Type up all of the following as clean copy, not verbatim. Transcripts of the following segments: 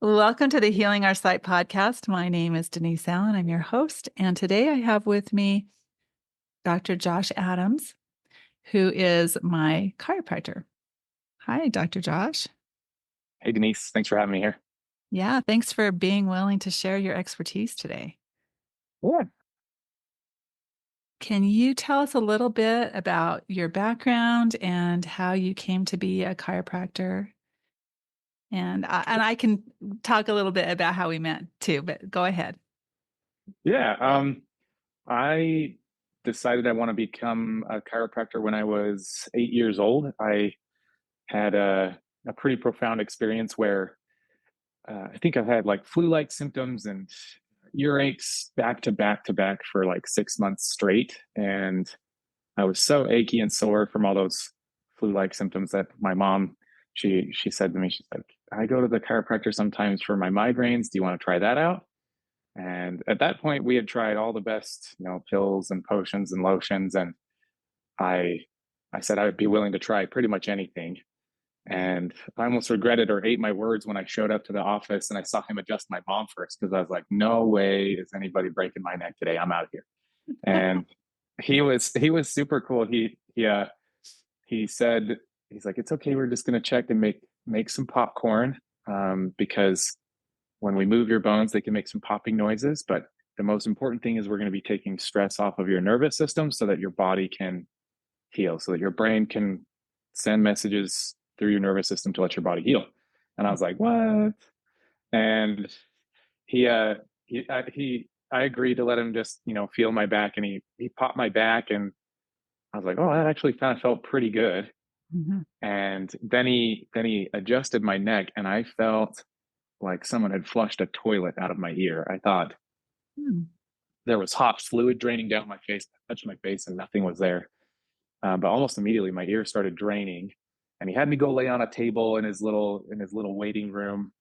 Welcome to the Healing Our Sight podcast. My name is Denise Allen. I'm your host. And today I have with me Dr. Josh Adams, who is my chiropractor. Hi, Dr. Josh. Hey, Denise. Thanks for having me here. Yeah, thanks for being willing to share your expertise today. Yeah. Can you tell us a little bit about your background and how you came to be a chiropractor? And I can talk a little bit about how we met too, but go ahead. Yeah. I decided I want to become a chiropractor when I was 8 years old. I had a pretty profound experience where I think I've had like flu-like symptoms and earaches back to back to back for like 6 months straight. And I was so achy and sore from all those flu-like symptoms that my mom, she said to me, she's like, I go to the chiropractor sometimes for my migraines. Do you want to try that out? And at that point, we had tried all the best, pills and potions and lotions, and I, I said I would be willing to try pretty much anything. And I almost regretted or ate my words when I showed up to the office and I saw him adjust my mom first because I was like, "No way is anybody breaking my neck today. I'm out of here." And he was super cool. He said he's like, "It's okay. We're just gonna check and make some popcorn because." When we move your bones, they can make some popping noises, but the most important thing is we're going to be taking stress off of your nervous system so that your body can heal, so that your brain can send messages through your nervous system to let your body heal. And I was like, what? And he, I agreed to let him just, feel my back, and he popped my back, and I was like, oh, that actually kind of felt pretty good. Mhm. And then he adjusted my neck, and I felt like someone had flushed a toilet out of my ear. I thought Hmm. there was hot fluid draining down my face. I touched my face and nothing was there. But almost immediately my ear started draining, and he had me go lay on a table in his little waiting room.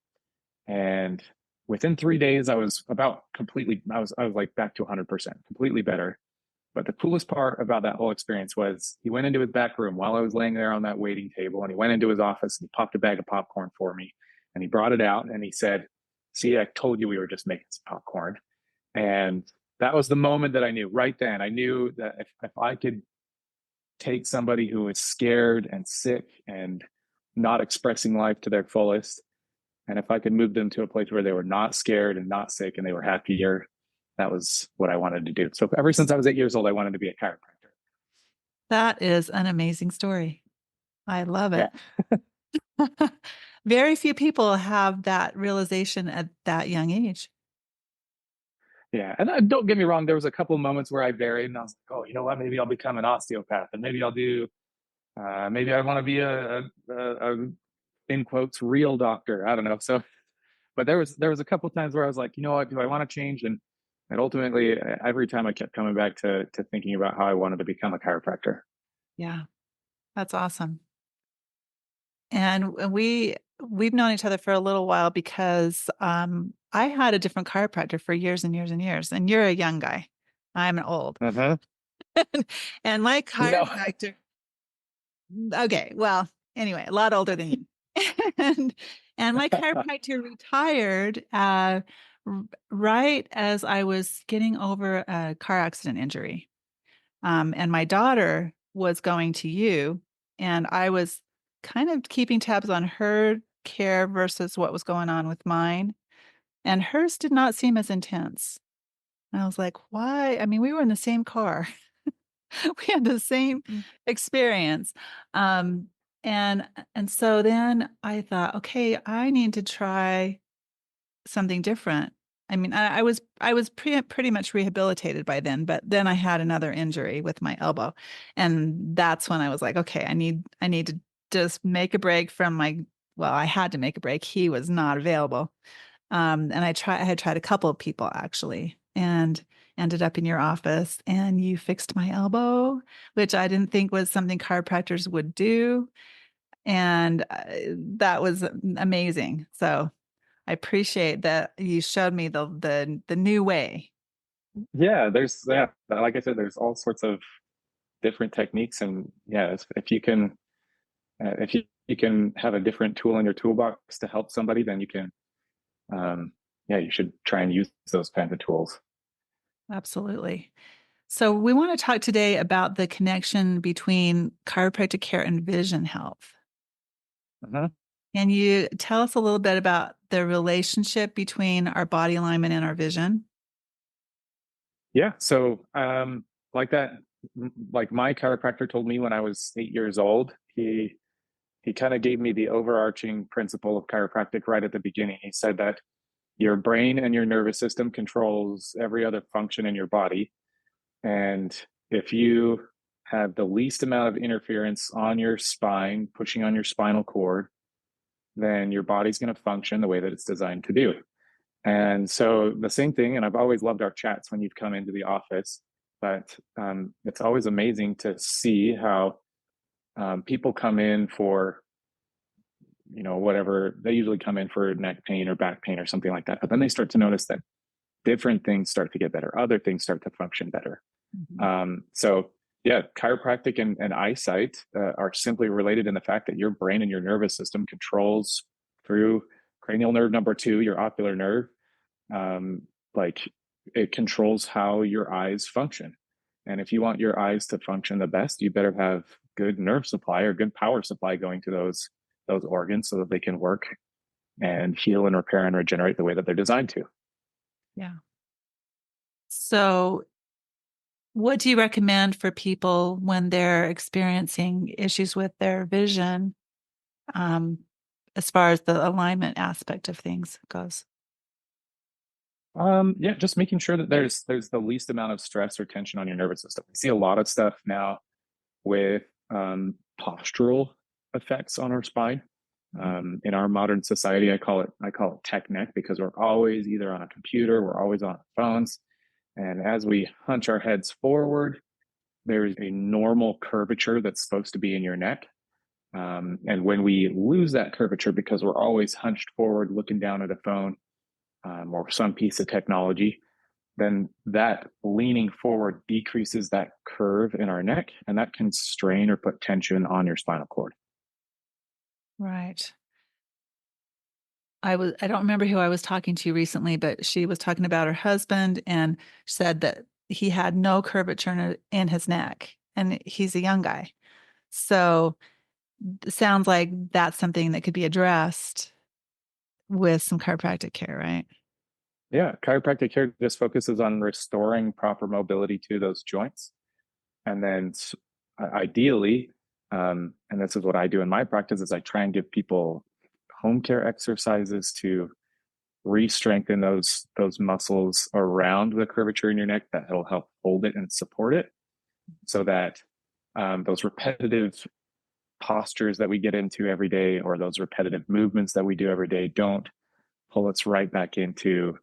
And within 3 days, I was about completely. I was like back to 100%, completely better. But the coolest part about that whole experience was he went into his back room while I was laying there on that waiting table, and he went into his office and he popped a bag of popcorn for me, and he brought it out and he said, "See, I told you we were just making some popcorn." And that was the moment that I knew right then. I knew that if I could take somebody who is scared and sick and not expressing life to their fullest, and if I could move them to a place where they were not scared and not sick and they were happier, that was what I wanted to do. So ever since I was 8 years old, I wanted to be a chiropractor. That is an amazing story. I love Yeah. it. Very few people have that realization at that young age. Yeah. And don't get me wrong, there was a couple of moments where I varied and I was like, oh, you know what? Maybe I'll become an osteopath, and maybe I'll do, maybe I want to be a in quotes, real doctor. I don't know. So, but there was a couple of times where I was like, you know what? Do I want to change? And ultimately, every time I kept coming back to thinking about how I wanted to become a chiropractor. Yeah, that's awesome. And we've known each other for a little while because I had a different chiropractor for years and years and years. And you're a young guy. I'm old. Uh-huh. And my No. chiropractor, okay, well, anyway, a lot older than you. And and my chiropractor retired right as I was getting over a car accident injury. And my daughter was going to you, and I was kind of keeping tabs on her care versus what was going on with mine. And hers did not seem as intense. And I was like, why? I mean, we were in the same car. We had the same experience. Um, and and so then I thought, okay, I need to try something different. I mean, I was pretty much rehabilitated by then, but then I had another injury with my elbow, and that's when I was like, okay, I need to just make a break from my. Well, I had to make a break. He was not available, and I had tried a couple of people actually, and ended up in your office, and you fixed my elbow, which I didn't think was something chiropractors would do, and that was amazing. So I appreciate that you showed me the new way. Yeah, yeah, like I said, there's all sorts of different techniques, and yeah, if you can, if you can have a different tool in your toolbox to help somebody, then um, yeah, you should try and use those kinds of tools. Absolutely. So we want to talk today about the connection between chiropractic care and vision health. Mhm. Can you tell us a little bit about the relationship between our body alignment and our vision? Yeah. So, like that, like my chiropractor told me when I was 8 years old, he kind of gave me the overarching principle of chiropractic right at the beginning. He said that your brain and your nervous system controls every other function in your body, and if you have the least amount of interference on your spine, pushing on your spinal cord, then your body's going to function the way that it's designed to do. And so the same thing, and I've always loved our chats when you've come into the office, but it's always amazing to see how people come in for, whatever, they usually come in for neck pain or back pain or something like that. But then they start to notice that different things start to get better, other things start to function better. Mhm. So yeah, chiropractic and eyesight are simply related in the fact that your brain and your nervous system controls through cranial nerve number two, your ocular nerve, um, like it controls how your eyes function. And if you want your eyes to function the best, you better have good nerve supply or good power supply going to those organs so that they can work and heal and repair and regenerate the way that they're designed to. Yeah. So, what do you recommend for people when they're experiencing issues with their vision, um, as far as the alignment aspect of things goes? Yeah, just making sure that there's the least amount of stress or tension on your nervous system. We see a lot of stuff now with postural effects on our spine. In our modern society, I call it tech neck because we're always either on a computer, we're always on our phones, and as we hunch our heads forward, there's a normal curvature that's supposed to be in your neck. And when we lose that curvature because we're always hunched forward, looking down at a phone or some piece of technology, then that leaning forward decreases that curve in our neck, and that can strain or put tension on your spinal cord. Right. I don't remember who I was talking to recently, but she was talking about her husband and said that he had no curvature in his neck, and he's a young guy. So it sounds like that's something that could be addressed with some chiropractic care, right? Yeah, chiropractic care just focuses on restoring proper mobility to those joints. And then ideally, and this is what I do in my practice, is I try and give people home care exercises to re-strengthen those muscles around the curvature in your neck that will help hold it and support it so that those repetitive postures that we get into every day or those repetitive movements that we do every day don't pull us right back into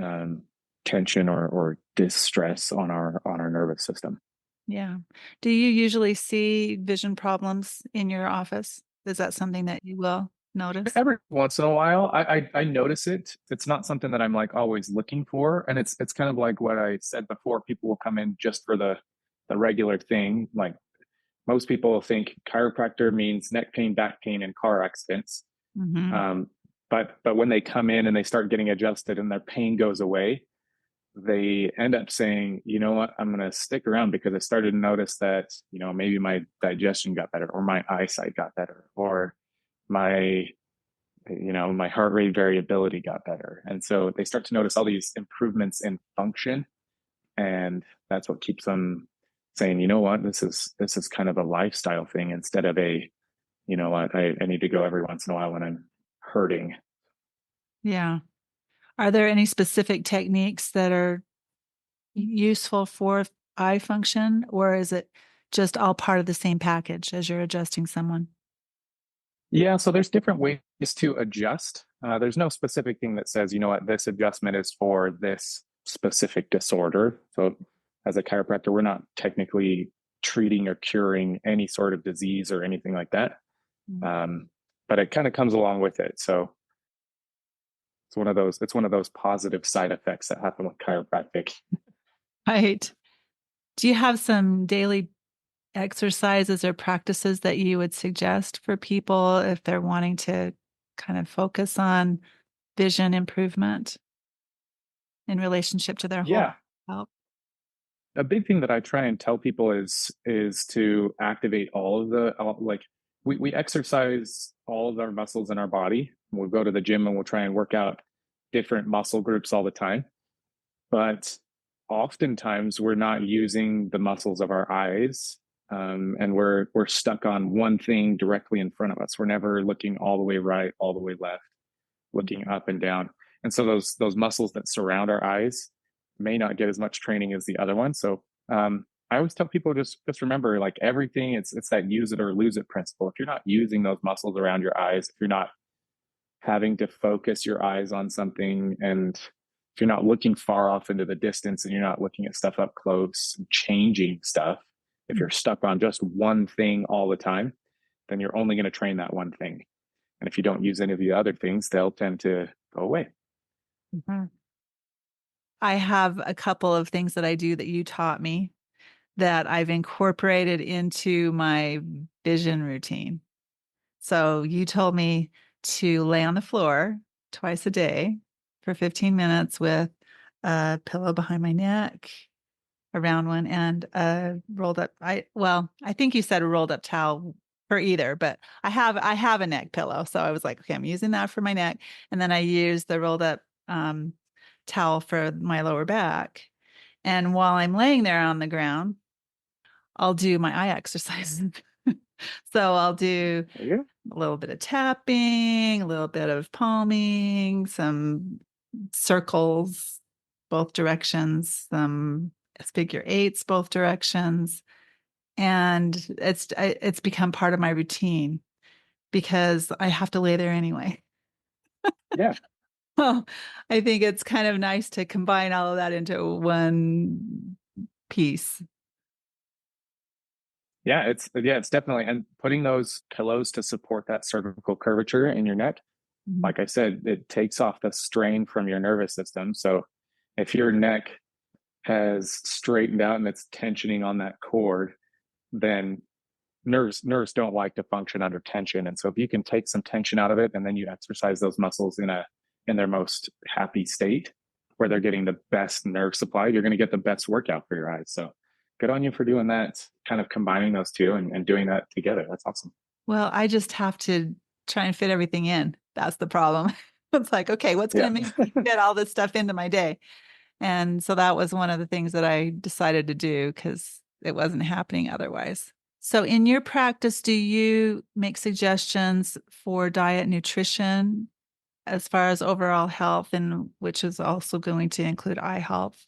um, tension or distress on our nervous system. Yeah. Do you usually see vision problems in your office? Is that something that you will notice? Every once in a while, I notice it. It's not something that I'm like always looking for, and it's kind of like what I said before. People will come in just for the regular thing. Like most people think chiropractor means neck pain, back pain, and car accidents. Hmm. Um, but when they come in and they start getting adjusted and their pain goes away, they end up saying, you know what, I'm going to stick around because I started to notice that, maybe my digestion got better or my eyesight got better or my, my heart rate variability got better. And so they start to notice all these improvements in function. And that's what keeps them saying, you know what, this is kind of a lifestyle thing instead of you know what, I need to go every once in a while when I'm hurting. Yeah. Are there any specific techniques that are useful for eye function, or is it just all part of the same package as you're adjusting someone? Yeah, so there's different ways to adjust. There's no specific thing that says, you know what, this adjustment is for this specific disorder. So, as a chiropractor, we're not technically treating or curing any sort of disease or anything like that. Mm. Um, but it kind of comes along with it. So it's one of those positive side effects that happen with chiropractic. Right. Do you have some daily exercises or practices that you would suggest for people if they're wanting to kind of focus on vision improvement in relationship to their whole Yeah. health? A big thing that I try and tell people is to activate like we exercise all of our muscles in our body. We'll go to the gym and we'll try and work out different muscle groups all the time. But oftentimes we're not using the muscles of our eyes, and we're stuck on one thing directly in front of us. We're never looking all the way right, all the way left, looking up and down. And so those muscles that surround our eyes may not get as much training as the other one. So I always tell people just remember, like everything, it's that use it or lose it principle. If you're not using those muscles around your eyes, if you're not having to focus your eyes on something, and if you're not looking far off into the distance and you're not looking at stuff up close and changing stuff, if you're stuck on just one thing all the time, then you're only going to train that one thing. And if you don't use any of the other things, they'll tend to go away. Mhm. I have a couple of things that I do that you taught me that I've incorporated into my vision routine. So you told me to lay on the floor twice a day for 15 minutes with a pillow behind my neck, a round one, and a rolled up. I think you said a rolled up towel for either, but I have a neck pillow. So I was like, okay, I'm using that for my neck. And then I use the rolled up towel for my lower back. And while I'm laying there on the ground, I'll do my eye exercises. So I'll do There you go. a little bit of tapping, a little bit of palming, some circles, both directions, some figure eights, both directions. And it's become part of my routine because I have to lay there anyway. Yeah. Oh, I think it's kind of nice to combine all of that into one piece. It's definitely, and putting those pillows to support that cervical curvature in your neck, Mhm. like I said, it takes off the strain from your nervous system. So if your neck has straightened out and it's tensioning on that cord, then nerves don't like to function under tension. And so if you can take some tension out of it and then you exercise those muscles in their most happy state where they're getting the best nerve supply, you're going to get the best workout for your eyes. So good on you for doing that, kind of combining those two and doing that together. That's awesome. Well, I just have to try and fit everything in. That's the problem. It's like, okay, what's going Yeah. to make me fit all this stuff into my day? And so that was one of the things that I decided to do because it wasn't happening otherwise. So, in your practice, do you make suggestions for diet and nutrition as far as overall health, and which is also going to include eye health?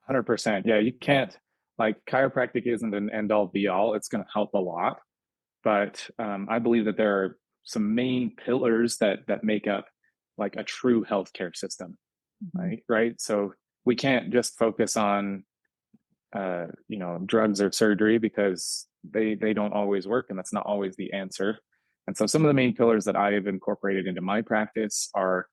100%. Yeah, you can't, like, chiropractic isn't an end all be all. It's going to help a lot. But I believe that there are some main pillars that make up like a true healthcare system, Mhm. right? So we can't just focus on drugs or surgery because they don't always work, and that's not always the answer. And so some of the main pillars that I have incorporated into my practice are,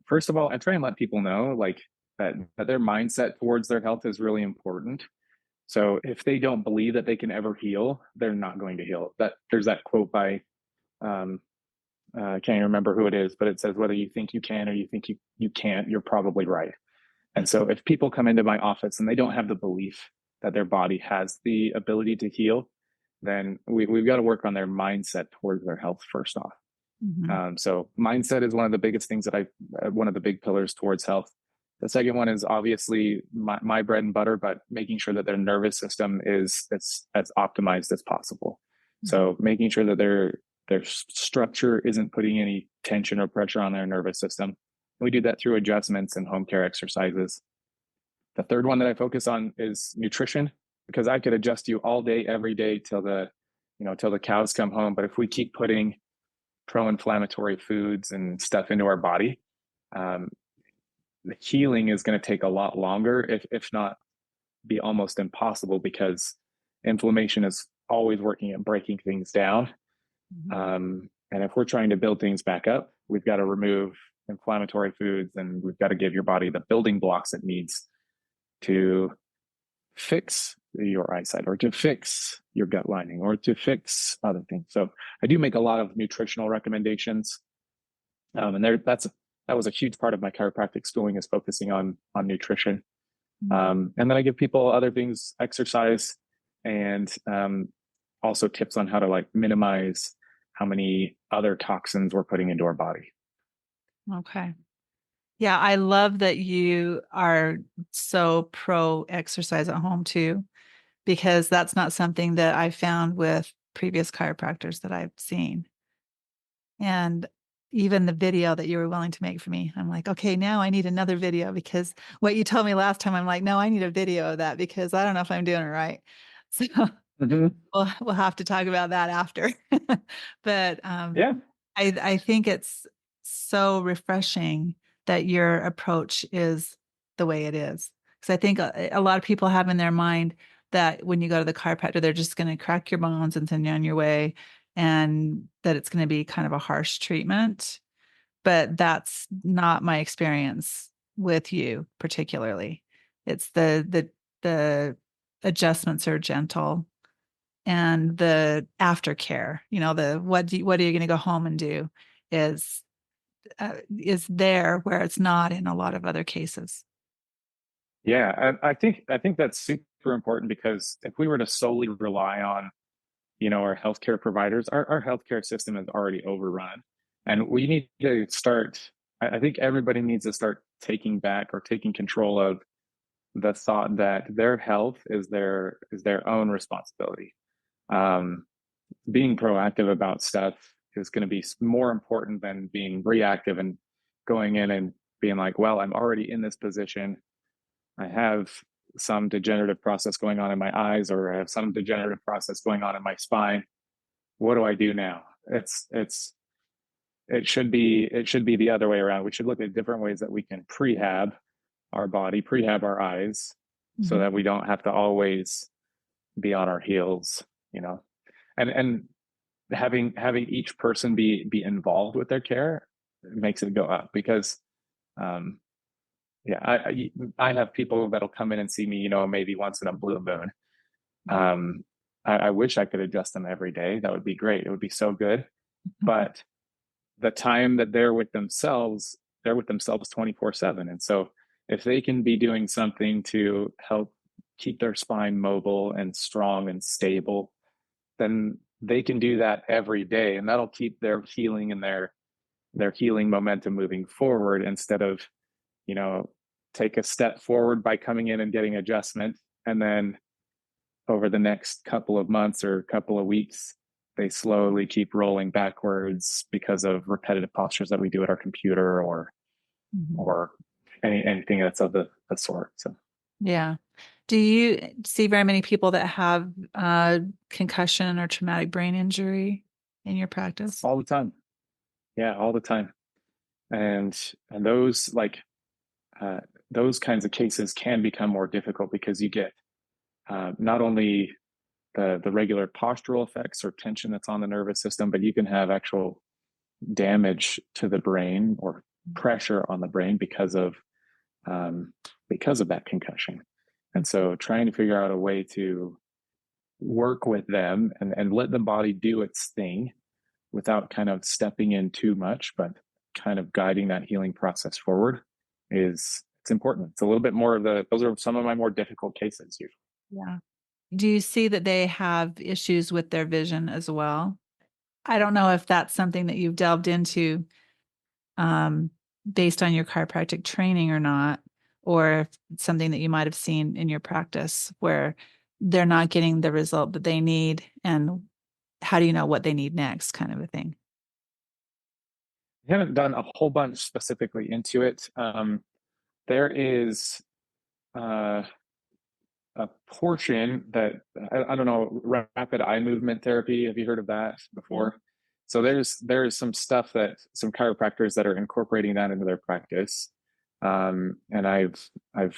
first of all, I try and let people know like that their mindset towards their health is really important. So if they don't believe that they can ever heal, they're not going to heal. That there's that quote by um, I can't even remember who it is, but it says whether you think you can or you think you can't, you're probably right. And so if people come into my office and they don't have the belief that their body has the ability to heal, then we've got to work on their mindset towards their health first off. Mhm. So mindset is one of the biggest things one of the big pillars towards health. The second one is obviously my bread and butter, but making sure that their nervous system is as optimized as possible. Mhm. So making sure that their structure isn't putting any tension or pressure on their nervous system. We do that through adjustments and home care exercises. The third one that I focus on is nutrition, because I could adjust you all day, every day till the cows come home. But if we keep putting pro-inflammatory foods and stuff into our body, um, the healing is going to take a lot longer, if not be almost impossible, because inflammation is always working at breaking things down. Mhm. And if we're trying to build things back up, we've got to remove inflammatory foods and we've got to give your body the building blocks it needs to fix your eyesight or to fix your gut lining or to fix other things. So I do make a lot of nutritional recommendations. And that was a huge part of my chiropractic schooling is focusing on nutrition. Mm. And then I give people other things, exercise, and also tips on how to like minimize how many other toxins we're putting into our body. Okay. Yeah, I love that you are so pro exercise at home too, because that's not something that I found with previous chiropractors that I've seen. And even the video that you were willing to make for me, I'm like, okay, now I need another video because what you told me last time, I'm like, no, I need a video of that because I don't know if I'm doing it right. So Mm-hmm. we'll have to talk about that after. But Yeah, I think it's so refreshing that your approach is the way it is. Because I think a lot of people have in their mind that when you go to the chiropractor, they're just going to crack your bones and send you on your way, and that it's going to be kind of a harsh treatment. But that's not my experience with you particularly. It's the adjustments are gentle and the aftercare, the what are you going to go home and do is is there where it's not in a lot of other cases. yeah. I think that's super important because if we were to solely rely on, our healthcare providers, our healthcare system is already overrun. And we need to start, I think everybody needs to start taking back or taking control of the thought that their health is their own responsibility. Um, Being proactive about stuff is going to be more important than being reactive and going in and being like, well, I'm already in this position. I have some degenerative process going on in my eyes, or I have some degenerative process going on in my spine. What do I do now? It should be the other way around. We should look at different ways that we can prehab our body, prehab our eyes, so Mhm. that we don't have to always be on our heels, you know. And having each person be involved with their care makes it go up because um yeah, I have people that'll come in and see me, maybe once in a blue moon. Um, I wish I could adjust them every day. That would be great. It would be so good. But the time that they're with themselves 24/7. And so if they can be doing something to help keep their spine mobile and strong and stable, then they can do that every day. And that'll keep their healing and their healing momentum moving forward instead of, you know, take a step forward by coming in and getting adjustment. And then over the next couple of months or couple of weeks, they slowly keep rolling backwards because of repetitive postures that we do at our computer Mhm. or anything that's of the sort. So Yeah. Do you see very many people that have concussion or traumatic brain injury in your practice? all the time. Yeah, all the time. And uh, those kinds of cases can become more difficult because you get not only the regular postural effects or tension that's on the nervous system, but you can have actual damage to the brain or pressure on the brain um, because of that concussion. And so, trying to figure out a way to work with them and let the body do its thing without kind of stepping in too much, but kind of guiding that healing process forward is it's important. It's a little bit more of those are some of my more difficult cases usually. Yeah. Do you see that they have issues with their vision as well? I don't know if that's something that you've delved into um, based on your chiropractic training or not, or if it's something that you might have seen in your practice where they're not getting the result that they need, and how do you know what they need next, kind of a thing. I haven't done a whole bunch specifically into it. There is uh, a portion that I don't know, rapid eye movement therapy. Have you heard of that Yeah. before? So there's some stuff that some chiropractors that are incorporating that into their practice. And I've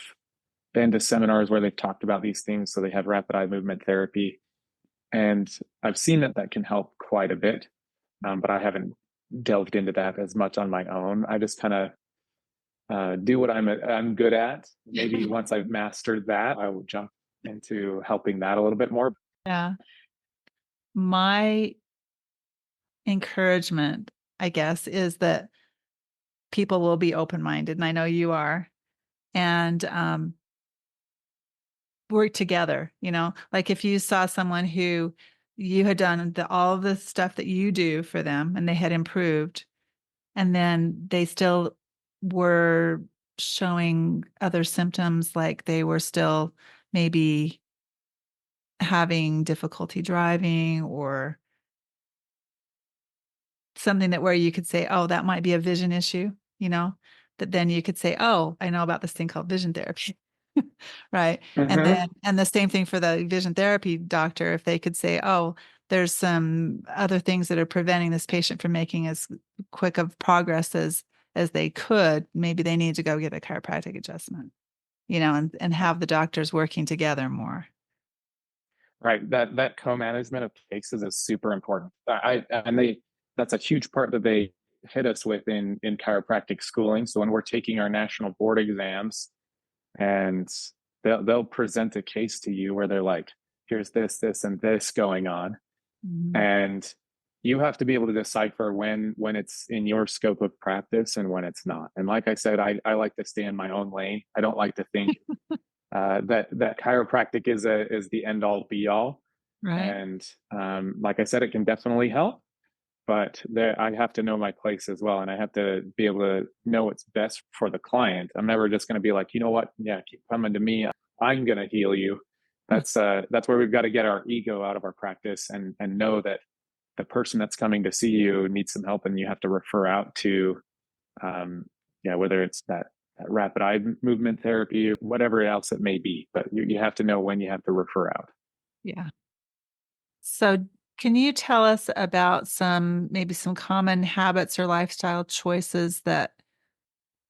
been to seminars where they've talked about these things. So they have rapid eye movement therapy, and I've seen that that can help quite a bit. But I haven't delved into that as much on my own. I just kind of do what I'm good at. Maybe once I've mastered that, I will jump into helping that a little bit more. Yeah. My encouragement, I guess, is that people will be open-minded, and I know you are, and work together, like if you saw someone who you had done all of the stuff that you do for them and they had improved, and then they still were showing other symptoms, like they were still maybe having difficulty driving or something that where you could say, oh, that might be a vision issue, that then you could say, oh, I know about this thing called vision therapy. Right. Hmm. And the same thing for the vision therapy doctor, if they could say, oh, there's some other things that are preventing this patient from making as quick of progress as they could, maybe they need to go get a chiropractic adjustment, and have the doctors working together more. Right. That co-management of cases is super important. And they that's a huge part that they hit us with in chiropractic schooling. So when we're taking our national board exams, and they'll present a case to you where they're like, here's this and this going on, Mhm. and you have to be able to decipher when it's in your scope of practice and when it's not. And like I said, I like to stay in my own lane. I don't like to think that chiropractic is the end all be all. Right. And like I said, it can definitely help, but there, I have to know my place as well, and I have to be able to know what's best for the client. I'm never just going to be like, you know what, yeah, keep coming to me. I'm going to heal you. That's where we've got to get our ego out of our practice and know that the person that's coming to see you needs some help, and you have to refer out to, um, yeah, whether it's that rapid eye movement therapy, whatever else it may be. But you have to know when you have to refer out. Yeah. So, can you tell us about maybe some common habits or lifestyle choices that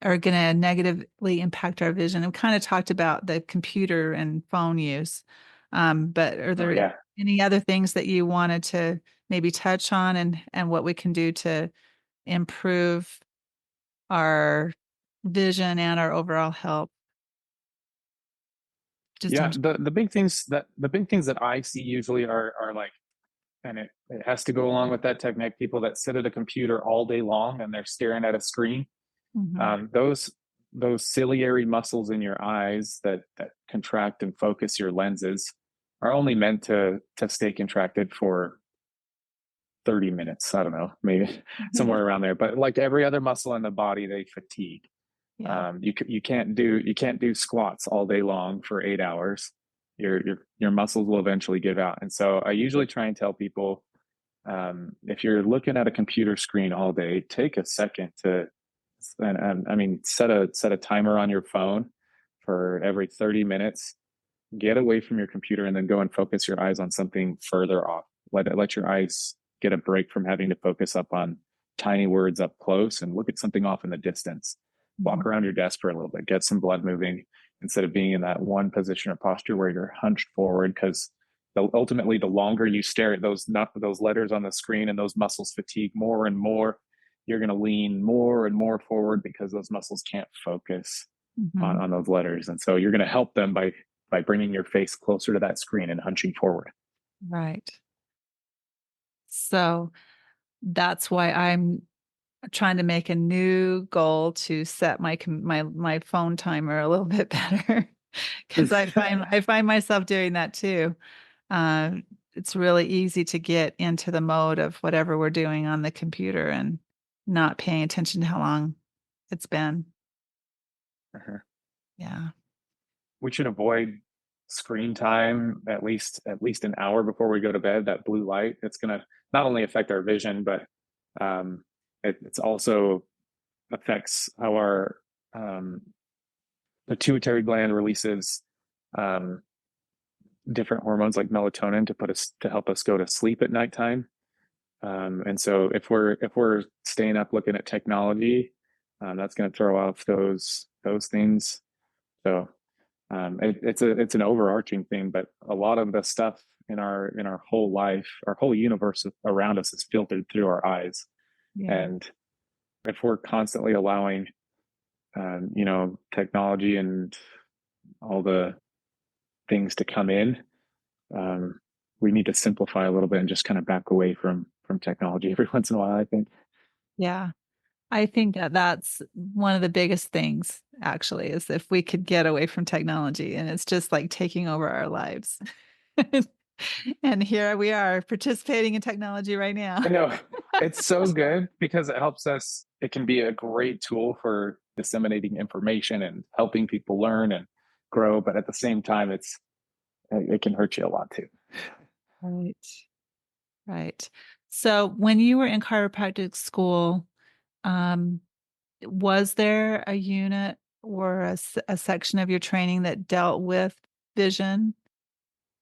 are going to negatively impact our vision? We kind of talked about the computer and phone use, but are Oh there yeah. any other things that you wanted to maybe touch on, and what we can do to improve our vision and our overall health? Just Yeah, in. the big things that I see usually are like, and it has to go along with that technique. People that sit at a computer all day long and they're staring at a screen. Mhm. Those ciliary muscles in your eyes that contract and focus your lenses are only meant to stay contracted for 30 minutes. I don't know, maybe Yeah. somewhere around there. But like every other muscle in the body, they fatigue. Yeah. You can't do squats all day long for 8 hours. Your muscles will eventually give out. And so I usually try and tell people, if you're looking at a computer screen all day, take a second to, and I mean, set a timer on your phone for every 30 minutes. Get away from your computer and then go and focus your eyes on something further off. Let your eyes get a break from having to focus up on tiny words up close, and look at something off in the distance. Walk Mhm. around your desk for a little bit, get some blood moving instead of being in that one position or posture where you're hunched forward, because ultimately the longer you stare at those letters on the screen and those muscles fatigue more and more, you're going to lean more and more forward because those muscles can't focus Mhm. on those letters. And so you're going to help them by bringing your face closer to that screen and hunching forward. Right. So that's why I'm trying to make a new goal to set my phone timer a little bit better, because I find myself doing that too. Uh, it's really easy to get into the mode of whatever we're doing on the computer and not paying attention to how long it's been. Yeah. We should avoid screen time at least an hour before we go to bed. That blue light, it's going to not only affect our vision, but um, it's also affects our pituitary gland releases um, different hormones like melatonin to help us go to sleep at nighttime. And so if we're staying up looking at technology, that's going to throw off those things. So it's an overarching thing, but a lot of the stuff in our whole life, our whole universe around us is filtered through our eyes. Yeah. And if we're constantly allowing, technology and all the things to come in, um, we need to simplify a little bit and just kind of back away from technology every once in a while, I think. Yeah. I think that that's one of the biggest things, actually, is if we could get away from technology and it's just like taking over our lives. And here we are participating in technology right now. I know it's so good because it helps us. It can be a great tool for disseminating information and helping people learn and grow. But at the same time, it can hurt you a lot too. Right. Right. So when you were in chiropractic school, um, was there a unit or a section of your training that dealt with vision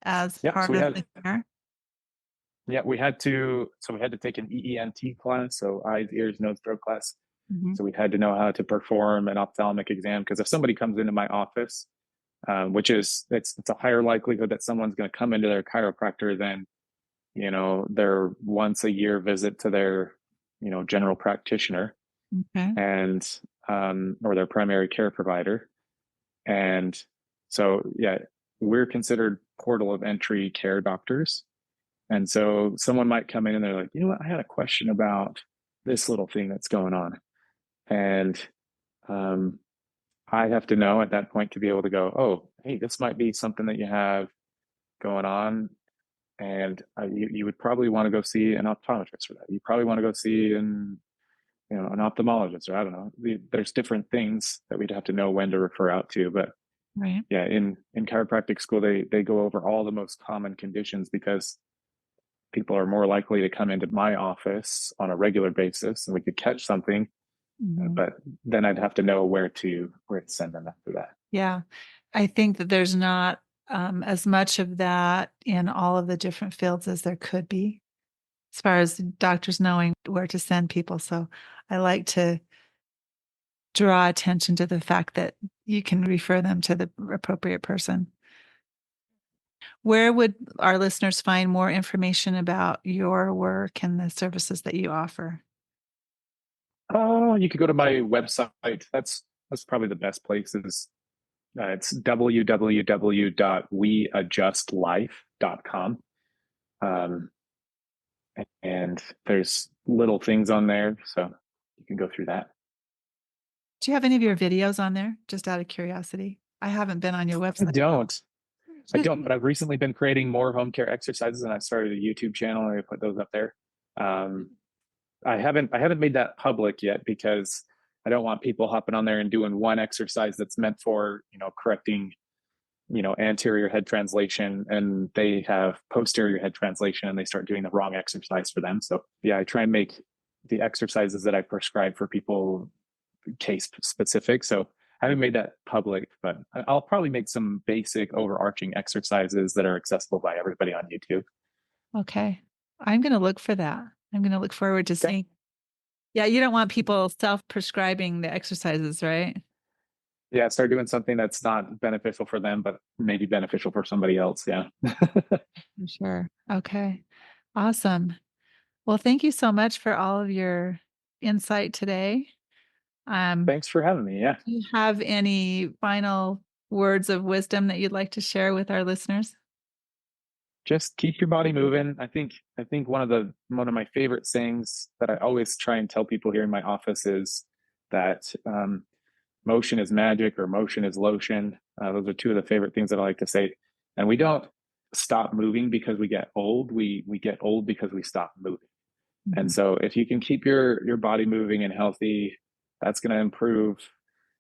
as Yep. So part we of had, the care? yeah, we had to. So we had to take an EENT class, so eyes, ears, nose, throat class. Mhm. So we had to know how to perform an ophthalmic exam because if somebody comes into my office, which is it's a higher likelihood that someone's going to come into their chiropractor than their once a year visit to their general practitioner Okay. and or their primary care provider. And so yeah, we're considered portal of entry care doctors. And so someone might come in and they're like, you know what, I had a question about this little thing that's going on. And um, I have to know at that point to be able to go, oh, hey, this might be something that you have going on. And you would probably want to go see an optometrist for that. You probably want to go see an ophthalmologist, or I don't know. There's different things that we'd have to know when to refer out to. But Right. yeah, in chiropractic school, they go over all the most common conditions because people are more likely to come into my office on a regular basis, and we could catch something. Mhm. But then I'd have to know where to send them after that. Yeah. I think that there's not as much of that in all of the different fields as there could be, as far as doctors knowing where to send people. So I like to draw attention to the fact that you can refer them to the appropriate person. Where would our listeners find more information about your work and the services that you offer? Oh, you could go to my website. That's probably the best place. Is It's www.weadjustlife.com. Um, and there's little things on there, so you can go through that. Do you have any of your videos on there? Just out of curiosity. I haven't been on your I website. don't. I don't, but I've recently been creating more home care exercises, and I started a YouTube channel, and I put those up there. Um, I haven't made that public yet because I don't want people hopping on there and doing one exercise that's meant for correcting anterior head translation, and they have posterior head translation, and they start doing the wrong exercise for them. So yeah, I try and make the exercises that I prescribe for people case specific. So I haven't made that public, but I'll probably make some basic overarching exercises that are accessible by everybody on YouTube. Okay. I'm going to look for that. I'm going to look forward to Okay. seeing. Yeah, you don't want people self-prescribing the exercises, right? Yeah, start doing something that's not beneficial for them, but maybe beneficial for somebody else. Yeah. For sure. Okay. Awesome. Well, thank you so much for all of your insight today. Um, Thanks for having me. Yeah. do you have any final words of wisdom that you'd like to share with our listeners? Just keep your body moving. I think one of my favorite sayings that I always try and tell people here in my office is that motion is magic or motion is lotion. Those are two of the favorite things that I like to say. And we don't stop moving because we get old. We get old because we stop moving. And Mhm. so if you can keep your body moving and healthy, that's going to improve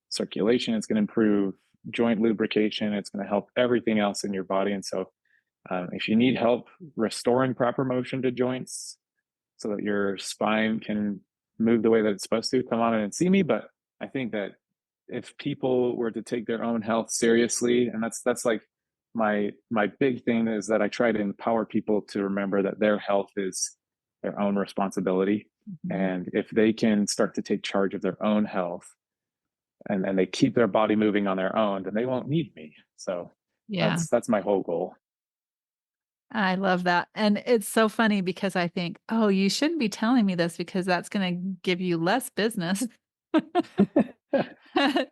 circulation. It's going to improve joint lubrication. It's going to help everything else in your body. And so if you need help restoring proper motion to joints so that your spine can move the way that it's supposed to, come on in and see me. But I think that if people were to take their own health seriously, and that's like my big thing is that I try to empower people to remember that their health is their own responsibility. Mhm. And if they can start to take charge of their own health and they keep their body moving on their own, then they won't need me. So Yeah, that's my whole goal. I love that. And it's so funny because I think, oh, you shouldn't be telling me this because that's going to give you less business. At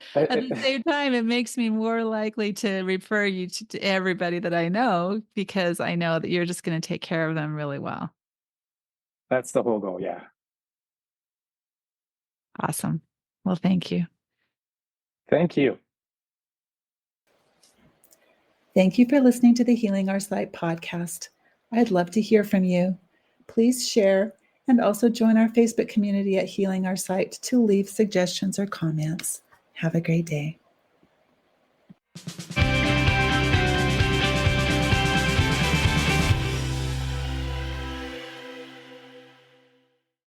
the same time, it makes me more likely to refer you to everybody that I know because I know that you're just going to take care of them really well. That's the whole goal. Yeah. Awesome. Well, thank you. Thank you. Thank you for listening to the Healing Our Sight podcast. I'd love to hear from you. Please share and also join our Facebook community at Healing Our Sight to leave suggestions or comments. Have a great day.